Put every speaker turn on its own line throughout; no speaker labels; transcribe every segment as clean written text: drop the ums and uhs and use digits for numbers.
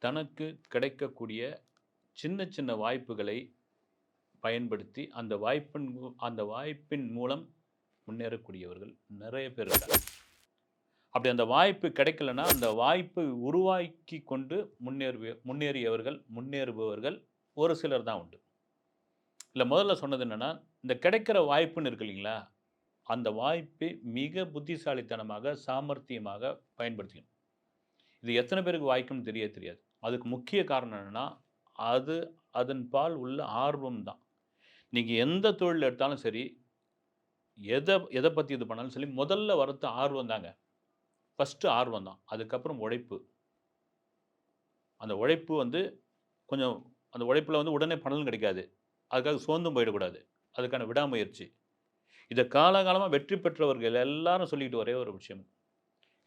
தனக்கு கிடைக்கக்கூடிய சின்ன சின்ன வாய்ப்புகளை பயன்படுத்தி, அந்த வாய்ப்பின் மூலம் முன்னேறக்கூடியவர்கள் நெறைய பேர் இருக்காங்க. அப்படி அந்த வாய்ப்பு கிடைக்கலன்னா, அந்த வாய்ப்பை உருவாக்கி கொண்டு முன்னேறுபவர்கள் ஒரு சிலர் தான் உண்டு. இல்ல முதல்ல சொன்னது என்னன்னா, இந்த கிடைக்கிற வாய்ப்புன்னு இருக்கு இல்லைங்களா? அந்த வாய்ப்பை மிக புத்திசாலித்தனமாக, சாமர்த்தியமாக பயன்படுத்திக்கணும். இது எத்தன பேருக்கு வாய்க்கும்னு தெரியாது. அதுக்கு முக்கிய காரணம் என்னன்னா, அது அதன் பால் உள்ள ஆர்வம் தான். நீங்க எந்த தொழில் எடுத்தாலும் சரி, எத எத பத்தி இது பண்ணாலும் சரி, முதல்ல வரது ஆர்வம் தாங்க. ஃபர்ஸ்ட்டு ஆர்வம் தான். அதுக்கப்புறம் உழைப்பு. அந்த உழைப்பு வந்து கொஞ்சம் அந்த உழைப்புல வந்து உடனே பலன் கிடைக்காது. அதுக்காக சோர்ந்தும் போயிடக்கூடாது. அதுக்கான விடாமுயற்சி. இத காலகாலமா வெற்றி பெற்றவர்கள் எல்லாரும் சொல்லிக்கிட்டு ஒரே ஒரு விஷயம்.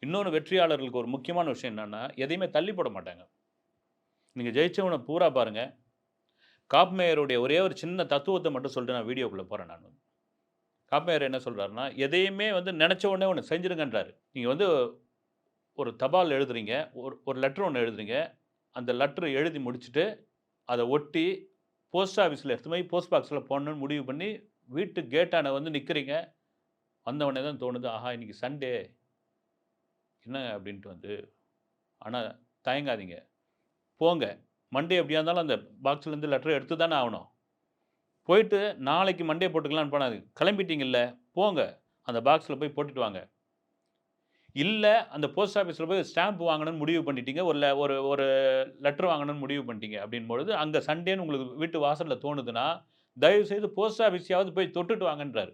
இன்னொரு வெற்றியாளர்களுக்கு ஒரு முக்கியமான விஷயம் என்னன்னா, எதையுமே தள்ளி போட மாட்டாங்க. நீங்க ஜெயிச்சவன பூரா பாருங்க. காப் மேயருடைய ஒரே ஒரு சின்ன தத்துவத்த மட்டும் சொல்லிட்டு நான் வீடியோக்குள்ள போறேன் நானு. காப் மேயர் என்ன சொல்றாருன்னா, எதையுமே வந்து நெனச்ச உடனே ஒண்ணு செஞ்சுருங்கன்றாரு. நீங்க வந்து ஒரு தபால் எழுதுறீங்க. ஒரு ஒரு லெட்டர் ஒண்ணு எழுதுறீங்க. அந்த லெட்டர் எழுதி முடிச்சுட்டு, அத ஒட்டி போஸ்ட் ஆஃபிஸ்ல எடுத்துட்டு போய் போஸ்ட் பாக்ஸ்ல போடணும்னு முடிவு பண்ணி, வீட்டு கேட்டாண்ட வந்து நிக்கிறீங்க. வந்த உடனே தான் தோணுது, ஆஹா! இன்னைக்கு சண்டே. என்ன அப்படின்ட்டு வந்து ஆனா தயங்காதீங்க. போங்க. மண்டே எப்படியா இருந்தாலும் அந்த பாக்ஸ்லேருந்து லெட்டர் எடுத்து தானே ஆவணும். போயிட்டு நாளைக்கு மண்டே போட்டுக்கலாம்னு பண்ணாதீங்க. கிளம்பிட்டீங்கல்ல, போங்க. அந்த பாக்ஸ்ல போய் போட்டுட்டு வாங்க. இல்ல அந்த போஸ்ட் ஆஃபிஸ்ல போய் ஸ்டாம்ப் வாங்கணும்னு முடிவு பண்ணிட்டீங்க. ஒரு ஒரு லெட்டர் வாங்கணும்னு முடிவு பண்ணிட்டீங்க அப்படின்பொழுது, அங்க சண்டேன்னு உங்களுக்கு வீட்டு வாசல்ல தோணுதுன்னா, தயவுசெய்து போஸ்ட் ஆஃபிஸையாவது போய் தொட்டுட்டு வாங்கன்றாரு.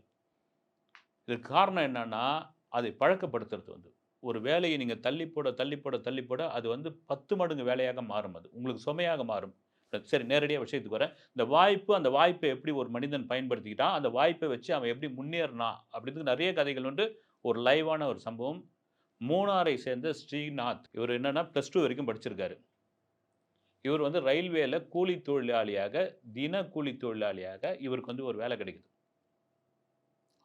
இதுக்கு காரணம் என்னன்னா, அதை பழக்கப்படுத்துறது வந்து. ஒரு வேலையை நீங்க தள்ளி போட அது வந்து 10 மடங்கு வேலையாக மாறும் அது. உங்களுக்கு சுமையாக மாறும். சரி நேரடியா விஷயத்துக்கு வரேன். அந்த வாய்ப்பை எப்படி ஒரு மனிதன் பயன்படுத்திக்கிட்டான், அந்த வாய்ப்பை வச்சு அவன் எப்படி முன்னேறினான் அப்படின்றதுக்கு நெறைய கதைகள் உண்டு. ஒரு லைவான ஒரு சம்பவம். மூணாரை சேர்ந்த ஸ்ரீநாத். இவரு என்னன்னா +2 வரைக்கும் படிச்சிருக்காரு. இவர் வந்து ரயில்வேல கூலி தொழிலாளியாக, தினக்கூலி தொழிலாளியாக இவருக்கு வந்து ஒரு வேலை கிடைக்குது.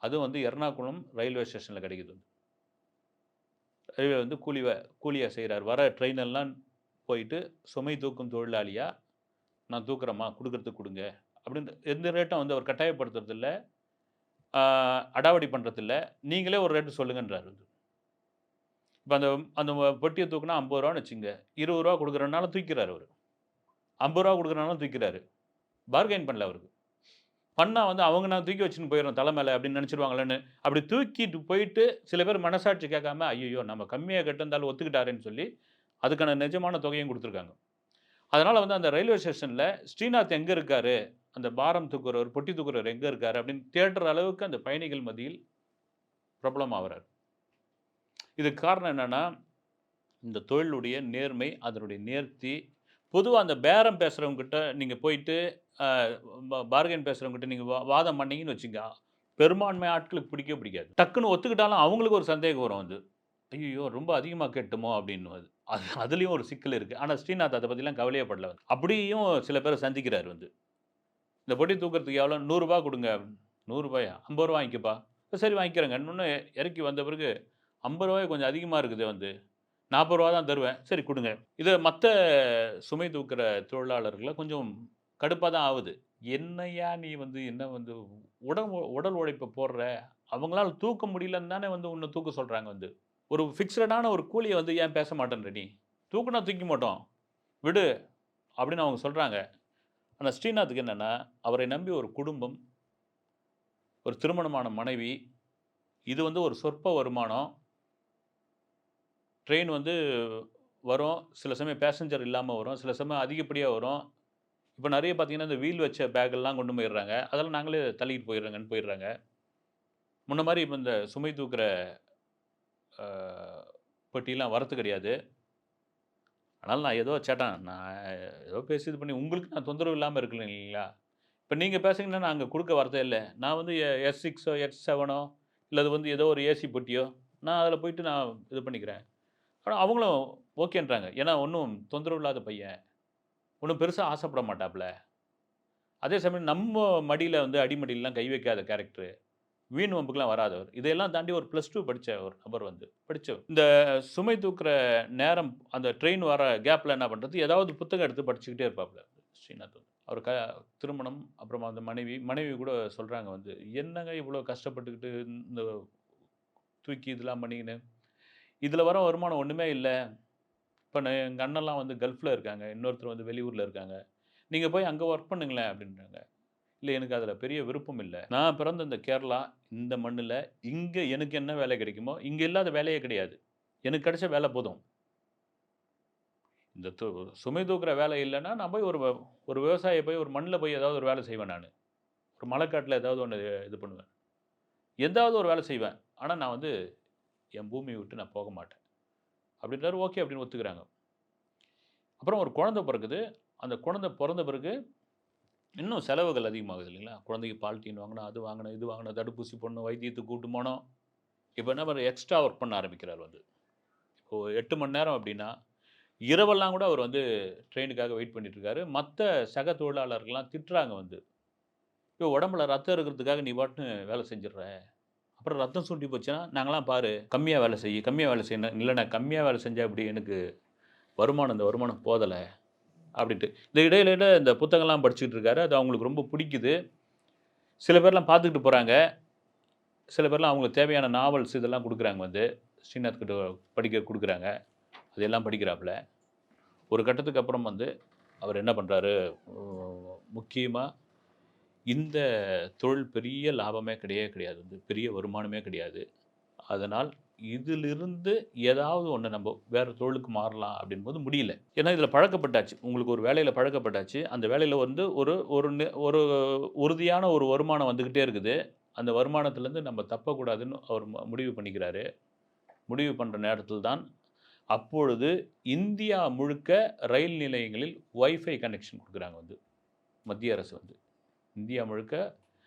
அதுவும் வந்து எர்ணாகுளம் ரயில்வே ஸ்டேஷன்ல கிடைக்குது. ரயில்வே வந்து கூலியா செய்றாரு. வர ட்ரெயின் எல்லாம் போயிட்டு, சுமை தூக்கும் தொழிலாளியா, "நான் தூக்குறேம்மா, குடுக்கறதுக்கு குடுங்க." அப்படின்னு எந்த ரேட்டும் வந்து அவர் கட்டாயப்படுத்துறதில்ல. ஆ அடாவடி பண்றதில்ல. நீங்களே ஒரு ரேட் சொல்லுங்கன்றாரு. இப்ப அந்த அந்த பொட்டிய தூக்குனா ரூ. 50ன்னு வச்சுக்கங்க. ரூ. 20 குடுக்குறேன்னாலும் தூக்கிறாரு அவரு. ரூ. 50 குடுக்குறனாலும் தூக்கிறாரு. பார்கெயின் பண்ணல அவருக்கு. பண்ணா வந்து அவங்க நான் தூக்கி வச்சுன்னு போயிர்றோம் தல மேல அப்படின்னு நெனச்சுருவாங்களோன்னு. அப்படி தூக்கிட்டு போயிட்டு சில பேர் மனசாட்சி கேட்காம, ஐய்யய்யோ! நம்ம கம்மியா கட்டுனதால ஒத்துக்கிட்டாரேன்னு சொல்லி, அதுக்கான நிஜமான தொகையும் குடுத்துருக்காங்க. அதனால வந்து அந்த ரயில்வே ஸ்டேஷன்ல ஸ்ரீநாத் எங்க இருக்காரு? அந்த பாரம் தூக்குறவர், பொட்டி தூக்குறவர் எங்க இருக்காரு? அப்படின்னு தேடுற அளவுக்கு அந்த பயணிகள் மத்தியில் பிரபலம் ஆவுறாரு. இதுக்கு காரணம் என்னன்னா, இந்த தொழிலுடைய நேர்மை, அதனுடைய நேர்த்தி. பொதுவா அந்த பேரம் பேசுறவங்ககிட்ட நீங்க போயிட்டு, அ பார்கெயின் பேசுறவங்ககிட்ட நீங்க வாதம் பண்ணீங்கன்னு வச்சுக்கங்க, பெரும்பான்மை ஆட்களுக்கு பிடிக்கவே பிடிக்காது. டக்குன்னு ஒத்துக்கிட்டாலும் அவங்களுக்கு ஒரு சந்தேகம் வரும் வந்து. "ஐய்யய்யோ! ரொம்ப அதிகமா கேட்டோமோ!" அப்படின்னு அது. அதுலயும் ஒரு சிக்கல் இருக்கு. ஆனா ஸ்ரீநாத் அத பத்திலாம் கவலையே படல. அப்படியும் சில பேர சந்திக்கிறாரு வந்து. "இந்த பொட்டி தூக்குறதுக்கு எவ்வளோ? ரூ. 100 குடுங்க." அப்படின்னு. "ரூ. 100 ரூ. 50 வாங்கிக்கப்பா." "சரி வாங்கிக்கிறேங்க." இன்னொன்னு இறக்கி வந்த பிறகு, "ரூ. 50 கொஞ்சம் அதிகமா இருக்குது வந்து. ரூ. 40 தான் தருவேன். சரி குடுங்க." இது மத்த சுமை தூக்குற தொழிலாளர்கள கொஞ்சம் கடுப்பா தான் ஆவுது. "என்னய்யா நீ வந்து என்ன வந்து உடல் உழைப்ப போடுற? அவங்களால தூக்க முடியலன்னு தானே வந்து உன்ன தூக்க சொல்றாங்க வந்து. ஒரு ஃபிக்ஸ்டான ஒரு கூலிய வந்து ஏன் பேச மாட்டேன்ற நீ? தூக்குனா தூக்க மாட்டோம். விடு." அப்படின்னு அவங்க சொல்றாங்க. ஆனா ஸ்ரீநாத்துக்கு என்னன்னா, அவரை நம்பி ஒரு குடும்பம், ஒரு திருமணமான மனைவி, இது வந்து ஒரு சொற்ப வருமானம். ட்ரெயின் வந்து வரும். சில சமயம் பேசஞ்சர் இல்லாம வரும். சில சமயம் அதிகப்படியா வரும். இப்ப நெறைய பார்த்தீங்கன்னா, இந்த வீல் வச்ச பேக்கெல்லாம் கொண்டு போயிடுறாங்க. அதெல்லாம் நாங்களே தள்ளிட்டு போயிடுறோங்கன்னு போயிடுறாங்க. முன்ன மாரி இப்ப இந்த சுமை தூக்குற அ பெட்டிலாம் வரத்து கிடையாது. ஆனாலும் நான் ஏதோ சேட்டான் நான் ஏதோ பேசி இது பண்ணி உங்களுக்கு நான் தொந்தரவு இல்லாம இருக்கணும் இல்லைங்களா? இப்ப நீங்க பேசுனீங்கன்னா, நான் அங்க குடுக்க வரதே இல்ல. நான் வந்து S6ஓ, S7ஓ இல்ல அது வந்து ஏதோ ஒரு ஏசி பெட்டியோ, நான் அதில போயிட்டு நான் இது பண்ணிக்கிறேன். ஆனா அவங்களும் ஓகேன்றாங்க. ஏன்னா ஒண்ணும் தொந்தரவு இல்லாத பையன். ஒண்ணும் பெருசா ஆசைப்பட மாட்டாப்ல. அதே சமயம் நம்ம மடியில வந்து அடி மடியிலலாம் கை வைக்காத கேரக்டரு. வீண் வம்புக்குலாம் வராதவர். இதையெல்லாம் தாண்டி ஒரு +2 படிச்ச ஒரு நபர் வந்து படிச்சவர். இந்த சுமை தூக்குற நேரம் அந்த ட்ரெயின் வர கேப்ல என்ன பண்றது, ஏதாவது புத்தகம் எடுத்து படிச்சுக்கிட்டே இருப்பாப்ல ஸ்ரீநாத் வந்து. அவர் திருமணம், அப்புறமா அந்த மனைவி கூட சொல்றாங்க வந்து, "என்னங்க இவ்வளோ கஷ்டப்பட்டுக்கிட்டு இந்த தூக்கி இதெல்லாம் பண்ணிக்கின்னு, இதில வர வருமானம் ஒண்ணுமே இல்ல. இப்ப எங்க அண்ணன்லாம் வந்து கல்ஃப்ல இருக்காங்க. இன்னொருத்தர் வந்து வெளியூர்ல இருக்காங்க. நீங்க போய் அங்க வொர்க் பண்ணுங்களேன்" அப்படின்றாங்க. இல்ல எனக்கு அதில பெரிய விருப்பம் இல்ல. நான் பிறந்த இந்த கேரளா, இந்த மண்ணுல, இங்க எனக்கு என்ன வேலை கிடைக்குமோ, இங்க இல்லாத வேலையே கிடையாது. எனக்கு கிடைச்ச வேலை போதும். இந்த சுமை தூக்குற வேலை இல்லன்னா, நான் போய் ஒரு விவசாயி போய் ஒரு மண்ணுல போய் ஏதாவது ஒரு வேலை செய்வேன் நானு. ஒரு மலைக்காட்டுல ஏதாவது ஒண்ணு இது பண்ணுவேன். ஏதாவது ஒரு வேலை செய்வேன். ஆனா நான் வந்து என் பூமிய விட்டு நான் போக மாட்டேன். அப்படின்றாரு. ஓகே அப்படின்னு ஒத்துக்கிறாங்க. அப்புறம் ஒரு குழந்தை பிறக்குது. அந்த குழந்தை பொறந்த பிறகு இன்னும் செலவுகள் அதிகமாகுது இல்லைங்களா? குழந்தைக்கு பால் டீன் வாங்கணும், அது வாங்கணும், இது வாங்கணும், தடுப்பூசி போடணும், வைத்தியத்துக்கு கூட்டு போணும். இப்ப என்ன பண்றாரு எக்ஸ்ட்ரா வொர்க் பண்ண ஆரம்பிக்கிறார் வந்து. இப்போ 8 மணி நேரம் அப்படின்னா, இரவெல்லாம் கூட அவர் வந்து ட்ரெயினுக்காக வெயிட் பண்ணிட்டு இருக்காரு. மத்த சக தொழிலாளர்கள்லாம் திட்டுறாங்க வந்து. "யோவ் உடம்புல ரத்தம் இருக்கிறதுக்காக நீ பாட்டுன்னு வேலை செஞ்சுடுற. அப்புறம் ரத்தம் சொட்டி போச்சுன்னா, நாங்கலாம் பாரு கம்மியா வேலை செய், கம்மியா வேலை செய்யணும்." "இல்ல நான் கம்மியா வேலை செஞ்சா எப்படி? எனக்கு இந்த வருமானம் போதல." அப்படின்ட்டு. இந்த இடையில இந்த புத்தகம்லாம் படிச்சுட்டு இருக்காரு. அது அவங்களுக்கு ரொம்ப பிடிக்குது. சில பேர்லாம் பார்த்துக்கிட்டு போறாங்க. சில பேர்லாம் அவங்களுக்கு தேவையான நாவல்ஸ் இதெல்லாம் குடுக்குறாங்க வந்து. ஸ்ரீநாத் கிட்ட படிக்க குடுக்குறாங்க. அதெல்லாம் படிக்கிறாப்புல. ஒரு கட்டத்துக்கு அப்புறம் வந்து அவர் என்ன பண்றாரு, முக்கியமா இந்த தொழில் பெரிய லாபமே கிடையவே கிடையாது வந்து. பெரிய வருமானமே கிடையாது. அதனால் இதிலிருந்து ஏதாவது ஒண்ணு நம்ப வேற தொழிலுக்கு மாறலாம் அப்படின்போது முடியல. ஏன்னா இதில பழக்கப்பட்டாச்சு. உங்களுக்கு ஒரு வேலையில பழக்கப்பட்டாச்சு. அந்த வேலையில வந்து ஒரு ஒரு ஒரு உறுதியான ஒரு வருமானம் வந்துகிட்டே இருக்குது. அந்த வருமானத்திலேருந்து நம்ம தப்பக்கூடாதுன்னு அவர் முடிவு பண்ணிக்கிறாரு. முடிவு பண்ற நேரத்தில் தான் அப்பொழுது இந்தியா முழுக்க ரயில் நிலையங்களில் வைஃபை கனெக்ஷன் குடுக்குறாங்க வந்து. மத்திய அரசு வந்து. இந்தியா முழுக்க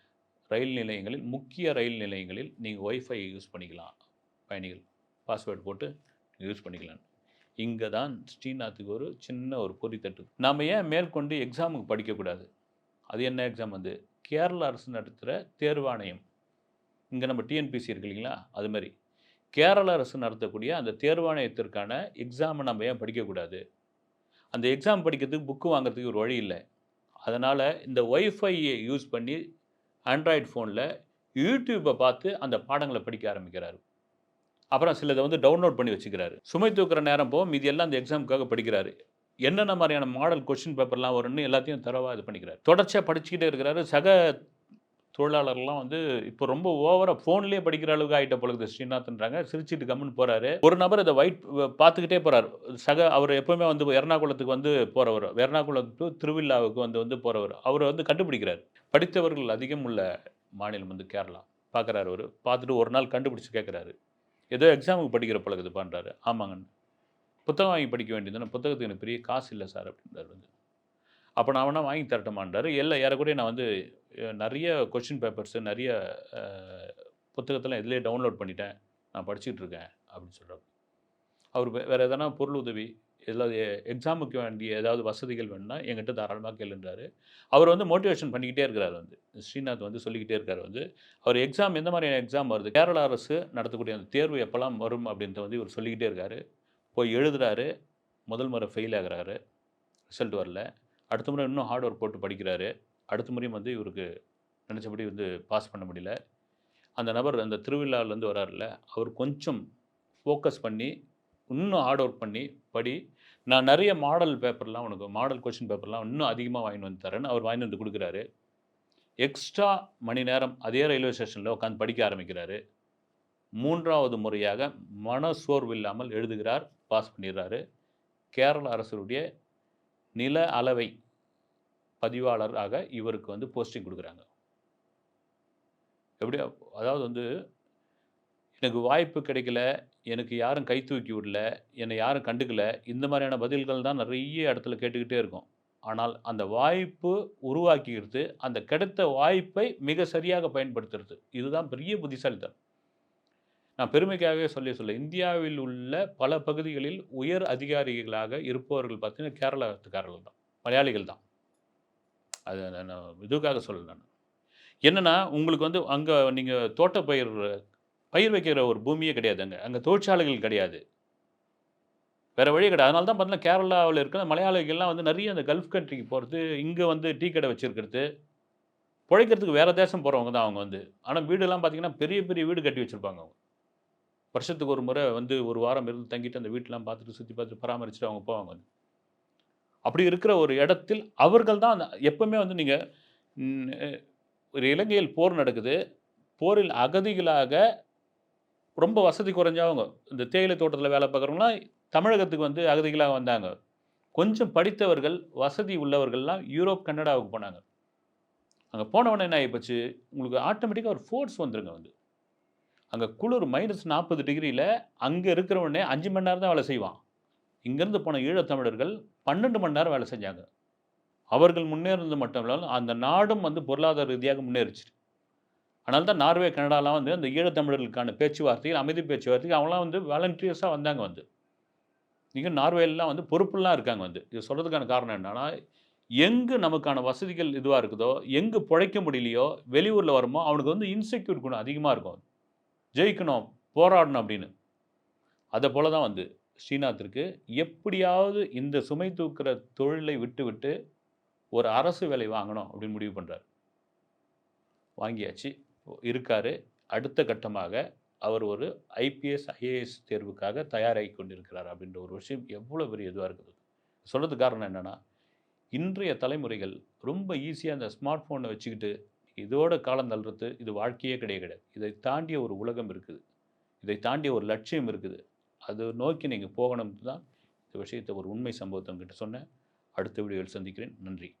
ரயில் நிலையங்களில், முக்கிய ரயில் நிலையங்களில் நீங்க வைஃபை யூஸ் பண்ணிக்கலாம். பயணிகள். பாஸ்வேர்ட் போட்டு யூஸ் பண்ணிக்கலான்னு. இங்க தான் ஸ்ரீநாத்துக்கு ஒரு சின்ன ஒரு பொறி தட்டுது. நாம ஏன் மேற்கொண்டு எக்ஸாமுக்கு படிக்கக்கூடாது? அது என்ன எக்ஸாம் வந்து? கேரள அரசு நடத்துற தேர்வாணையம். இங்க நம்ம டிஎன்பிஎஸ்சி இருக்கு இல்லைங்களா? அது மாரி. கேரள அரசு நடத்தக்கூடிய அந்த தேர்வாணையத்திற்கான எக்ஸாம நம்ம ஏன் படிக்கக்கூடாது? அந்த எக்ஸாம் படிக்கிறதுக்கு புக் வாங்குறதுக்கு ஒரு வழி இல்ல. அதனால இந்த வைஃபைய யூஸ் பண்ணி ஆண்ட்ராய்டு ஃபோன்ல யூடியூப பார்த்து அந்த பாடங்கள படிக்க ஆரம்பிக்கிறாரு. அப்புறம் சிலத வந்து டவுன்லோட் பண்ணி வச்சுக்கிறாரு. சுமை தூக்குற நேரம் போக மீதி எல்லாம் அந்த எக்ஸாம்க்காக படிக்கிறாரு. என்னென்ன மாரியான மாடல் கொஸ்டின் பேப்பர்லாம் வரும்னு எல்லாத்தையும் தரோவா இது பண்ணிக்கிறாரு. தொடர்ச்சியா படிச்சுக்கிட்டே இருக்கிறாரு. சக தொழிலாளர்கள்லாம் வந்து இப்போ ரொம்ப ஓவரா ஃபோன்லயே படிக்கிற அளவுக்கு ஆயிட்ட போல இருக்குது ஸ்ரீநாத்ன்றாங்க. சிரிச்சுட்டு கம்முன்னு போறாரு. ஒரு நபர் இத பார்த்துக்கிட்டே போறாரு. அவர் எப்பவுமே வந்து எர்ணாகுளத்துக்கு வந்து போறவரு. எர்ணாகுளம் டூ திருவில்லாவுக்கு வந்து வந்து போறவரு. அவரு வந்து கண்டுபிடிக்கிறாரு. படித்தவர்கள் அதிகம் உள்ள மாநிலம் வந்து கேரளா. பார்க்குறாரு அவரு. பார்த்துட்டு ஒரு நாள் கண்டுபிடிச்சு கேட்குறாரு. ஏதோ எக்ஸாமுக்கு படிக்கிற போல இருக்குதுப்பான்றாரு. ஆமாங்கன்னு. புத்தகம் வாங்கி படிக்க வேண்டியது தானே. புத்தகத்துக்கு எனக்கு பெரிய காசு இல்ல சார் அப்படின்றாரு வந்து. அப்ப நான் வேணா வாங்கி தரட்டுமான்றாரு. ஏறக்குறைய நான் வந்து நெறைய கொஸ்டின் பேப்பர்ஸ் நெறைய அ புத்தகத்தெல்லாம் இதிலேயே டவுன்லோட் பண்ணிட்டேன். நான் படிச்சுட்டு இருக்கேன் அப்படின்னு சொல்றாரு. அவரு வேற எதனா பொருள் உதவி, ஏதாவது எக்ஸாமுக்கு வேண்டிய ஏதாவது வசதிகள் வேணும்னா என்கிட்ட தாராளமா கேளுன்றாரு. அவர் வந்து மோட்டிவேஷன் பண்ணிக்கிட்டே இருக்கிறாரு வந்து. ஸ்ரீநாத் வந்து சொல்லிக்கிட்டே இருக்காரு வந்து. அவர் எக்ஸாம் எந்த மாதிரியான எக்ஸாம் வருது? கேரளா அரசு நடத்தக்கூடிய அந்த தேர்வு எப்பலாம் வரும் அப்படின்றத வந்து இவர் சொல்லிக்கிட்டே இருக்காரு. போய் எழுதுறாரு. முதல் முறை ஃபெயில் ஆகுறாரு. ரிசல்ட் வரல. அடுத்த முறை இன்னும் ஹார்ட் ஒர்க் போட்டு படிக்கிறாரு. அடுத்த முறையும் வந்து இவருக்கு நினச்சபடி வந்து பாஸ் பண்ண முடியல. அந்த நபர் அந்த திருவிழாவிலேருந்து வராருல்ல, அவர் கொஞ்சம் ஃபோக்கஸ் பண்ணி, இன்னும் ஹார்ட் ஒர்க் பண்ணி படி. நான் நெறைய மாடல் பேப்பர்லாம் உனக்கு மாடல் கொஸ்டின் பேப்பர்லாம் இன்னும் அதிகமா வாங்கின்னு வந்து தரேன்னு அவர் வாங்கின்னு வந்து குடுக்குறாரு. எக்ஸ்ட்ரா மணி நேரம் அதே ரயில்வே ஸ்டேஷன்ல உட்காந்து படிக்க ஆரம்பிக்கிறாரு. 3வது முறையாக மனசோர்வு இல்லாமல் எழுதுகிறார். பாஸ் பண்ணிடுறாரு. கேரள அரசுடைய நில அளவை பதிவாளராக இவருக்கு வந்து போஸ்டிங் குடுக்குறாங்க. எப்படி அதாவது வந்து எனக்கு வாய்ப்பு கிடைக்கல, எனக்கு யாரும் கை தூக்கி விடல, என்னை யாரும் கண்டுக்கல. இந்த மாதிரியான பதில்கள் தான் நெறைய இடத்துல கேட்டுக்கிட்டே இருக்கோம். ஆனால் அந்த வாய்ப்பு உருவாக்கிக்கிறது, அந்த கிடைத்த வாய்ப்பை மிக சரியாக பயன்படுத்துறது. இதுதான் பெரிய புத்திசாலித்தனம். நான் பெருமைக்காகவே சொல்ல இந்தியாவில் உள்ள பல பகுதிகளில் உயர் அதிகாரிகளாக இருப்பவர்கள் பார்த்தீங்கன்னா, கேரளத்துக்காரர்கள் தான். மலையாளிகள் தான். அது நான் இதுக்காக சொல்லல நானு. என்னன்னா, உங்களுக்கு வந்து அங்க நீங்க தோட்ட பயிர் பயிர் வைக்கிற ஒரு பூமியே கிடையாது அங்க. அங்க தொழிற்சாலைகள் கிடையாது. வேற வழி கிடையாது. அதனால தான் பார்த்தீங்கன்னா, கேரளாவுல இருக்கிற மலையாளிகள்லாம் வந்து நெறைய அந்த கல்ஃப் கண்ட்ரிக்கு போறது, இங்க வந்து டீ கடை வச்சிருக்கிறது, பொழைக்கிறதுக்கு வேற தேசம் போறவங்க தான் அவங்க வந்து. ஆனா வீடெல்லாம் பார்த்தீங்கன்னா, பெரிய பெரிய வீடு கட்டி வச்சிருப்பாங்க அவங்க. வருஷத்துக்கு ஒரு முறை வந்து 1 வாரம் இருந்து தங்கிட்டு அந்த வீட்லாம் பார்த்துட்டு, சுத்தி பார்த்துட்டு, பராமரிச்சுட்டு அவங்க போவாங்க வந்து. அப்படி இருக்கிற ஒரு இடத்தில் அவர்கள் தான் எப்பவுமே வந்து நீங்க ம் அ ஒரு இலங்கையில் போர் நடக்குது. போரில் அகதிகளாக ரொம்ப வசதி குறைஞ்சவங்க. இந்த தேயிலை தோட்டத்தில வேலை பார்க்குறவங்கலாம் தமிழகத்துக்கு வந்து அகதிகளா வந்தாங்க. கொஞ்சம் படித்தவர்கள், வசதி உள்ளவர்கள்லாம் யூரோப், கனடாவுக்கு போனாங்க. அங்க போன உடனே என்ன ஆயிப்போச்சு, உங்களுக்கு ஆட்டோமேட்டிக்கா ஒரு ஃபோர்ஸ் வந்துருங்க வந்து. அங்க குளிர் -40 டிகிரில அங்க இருக்கிறவனே 5 மணி நேரம் தான் வேலை செய்வான். இங்கேருந்து போன ஈழத்தமிழர்கள் 12 மணி நேரம் வேலை செஞ்சாங்க. அவர்கள் முன்னேறுனது மட்டும் இல்லாம, அந்த நாடும் வந்து பொருளாதார ரீதியாக முன்னேறுச்சு. அதனால தான் நார்வே, கனடாலாம் வந்து அந்த ஈழத்தமிழர்களுக்கான பேச்சுவார்த்தைகள், அமைதி பேச்சுவார்த்தைக்கு அவங்கலாம் வந்து வாலண்டியர்ஸா வந்தாங்க வந்து. இங்க நார்வேலலாம் வந்து பொறுப்புலாம் இருக்காங்க வந்து. இது சொல்றதுக்கான காரணம் என்னன்னா, எங்கு நமக்கான வசதிகள் இதுவா இருக்குதோ, எங்கு பொழைக்க முடியலையோ, வெளியூர்ல வரோமோ, அவனுக்கு வந்து இன்செக்யூர் குணம் அதிகமா இருக்கும். ஜெயிக்கணும், போராடணும் அப்படின்னு. அதப்போல தான் வந்து ஸ்ரீநாத்திற்கு எப்படியாவது இந்த சுமை தூக்குற தொழிலை விட்டுவிட்டு, ஒரு அரசு வேலை வாங்கணும் அப்படின்னு முடிவு பண்றாரு. வாங்கியாச்சு. இருக்காரு. அடுத்த கட்டமாக அவர் ஒரு ஐபிஎஸ், ஐஏஎஸ் தேர்வுக்காக தயாராகிக் கொண்டிருக்கிறார் அப்படின்ற ஒரு விஷயம் எவ்வளோ பெரிய இதுவா இருக்குது. சொல்றதுக்கு காரணம் என்னன்னா, இன்றைய தலைமுறைகள் ரொம்ப ஈஸியா அந்த ஸ்மார்ட் ஃபோன வச்சுக்கிட்டு, இதோட காலம் தள்றது இது வாழ்க்கையே கிடையவே கிடையாது. இதை தாண்டிய ஒரு உலகம் இருக்குது. இதை தாண்டிய ஒரு லட்சியம் இருக்குது. அது நோக்கி நீங்க போகணும்னு தான் இந்த விஷயத்த ஒரு உண்மை சம்பவத்த உங்ககிட்ட சொன்னேன். அடுத்த வீடியோவில் சந்திக்கிறேன். நன்றி.